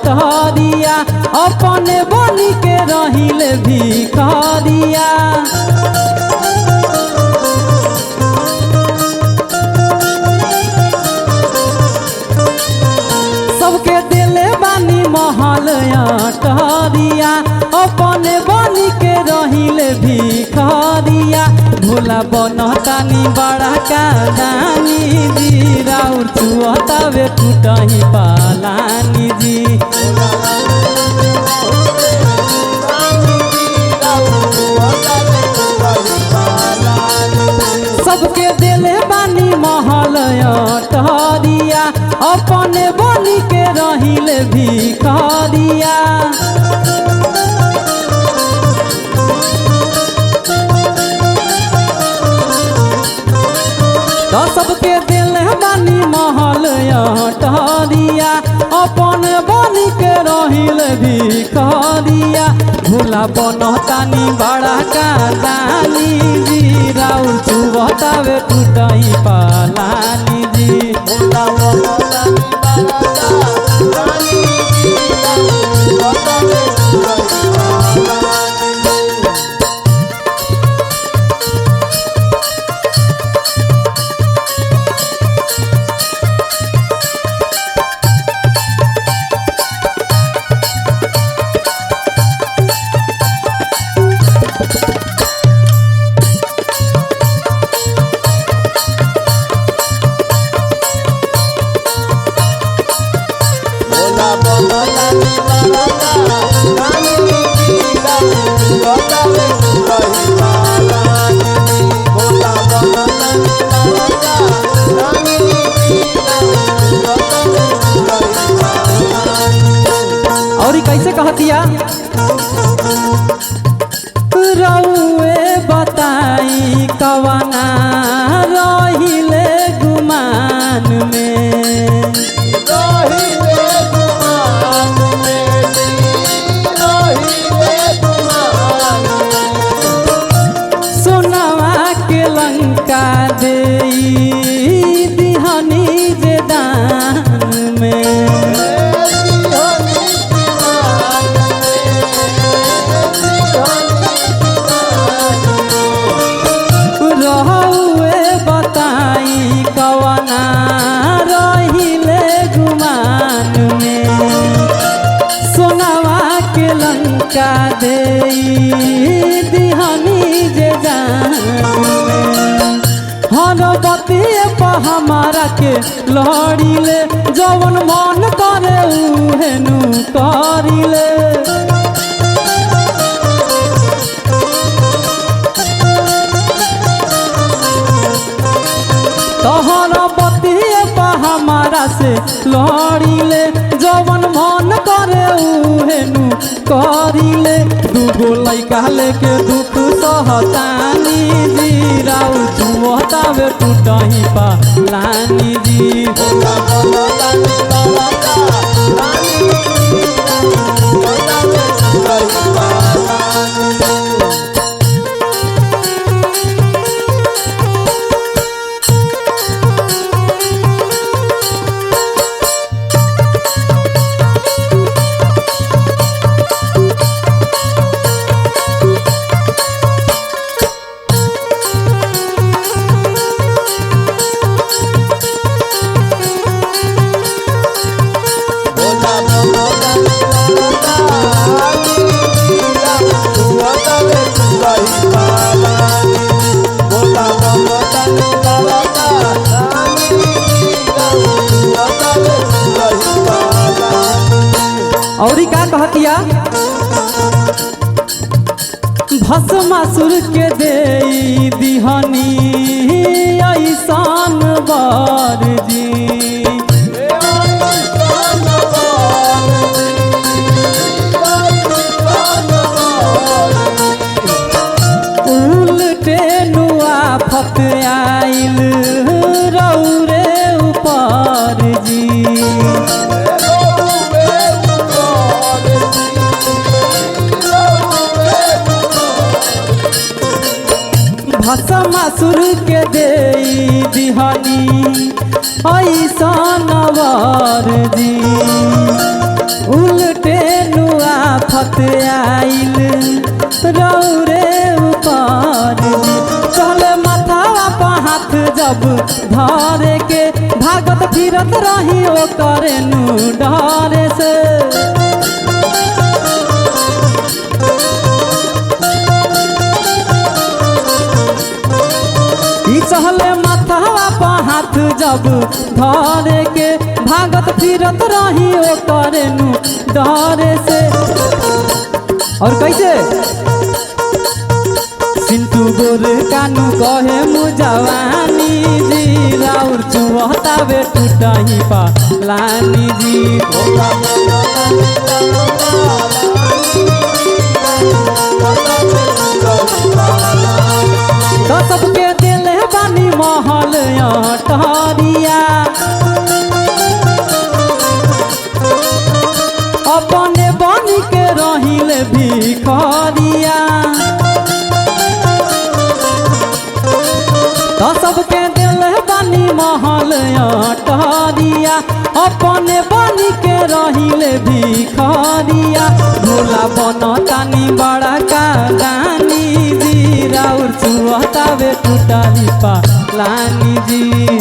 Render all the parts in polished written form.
टहरिया अपने बनी के रहिले भिखरिया। सबके दिले बानी महल टहरिया अपने बनी के रहिले भिखरिया। भोला बनतानी बड़ा का दानी जी राउर चुअतावे टूटही पालानी जी। सबके दिले बानी महल टहरिया अपने बनी के रहिले भिखरिया। सबके दिल बानी महल टहरिया अपन बनी के रहिल भिखरिया। भोला बनतानी बड़ा का दानी जी राउर चुबतावे टूटही पालानी जी। भोला बनतानी बड़ा का दानी जी राउर चुबतावे टूटही पालानी जी। और कैसे कहतिया रउए बताई कवना रहिले गुमान में। सोनवा के लंका देई दिहनी जे दान में। रहुए बताई कवना रहिले गुमान में। सोनवा के लंका देई दिहनी जे जान में। हर बतिए पर हमारा के लड़िले जवन मन करे उहेनु करिले। तोहरा बतिए पर हमारा से लड़िले जवन मन करे उहेनु करिले। दूगो लइका लेके दुख सहतानी जी राउर चुअतावे टूटही पालानी जी। भोला बनतानी बड़ा का दानी जी राउर चुअतावे टूटही पालानी जी। और का कहतिया भस्मासुर के देई दिहनी ऐसान बर जी। उल्टे नुआ फत आइल रौरे ऊपर जी। भस्मासुर के देई दिहनी ऐसान वर जी। उल्टे नुआ फत आइल रौरे ऊपर चले माथावा पर हाथ जब धरे के भागत फिरत रही ओ करे नु डरे से चहले माथावा पर हाथ जब धरे के भागत फिरत रही ओ करे नु डरे से। और कैसे सिंटू गोर कानू कहे मुजवानी जी राउर चुहतावे टूटही पालानी जी तो सबके दिल बानी महल टहरिया अपने बन के रहिल भिखरिया तो सबके दिल बानी महल टहरिया अपने बन के रहिल भिखरिया भोला बन तानी बड़ा का दानी जी राउर चुहतावे टूटही पालानी जी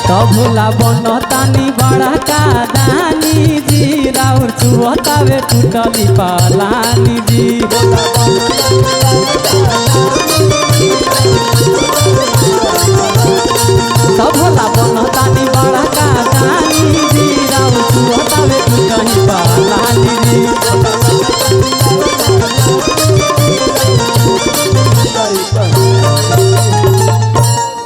तो भोला बन तानी बड़ा का दानी जी राउर चुहतावे टूटही पालानी जी तो भोला बन तानी बड़ा का दानी जी राउर चुहतावे टूटही पालानी जी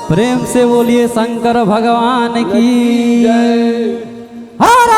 प्रेम से बोलिए शंकर भगवान की जय। हर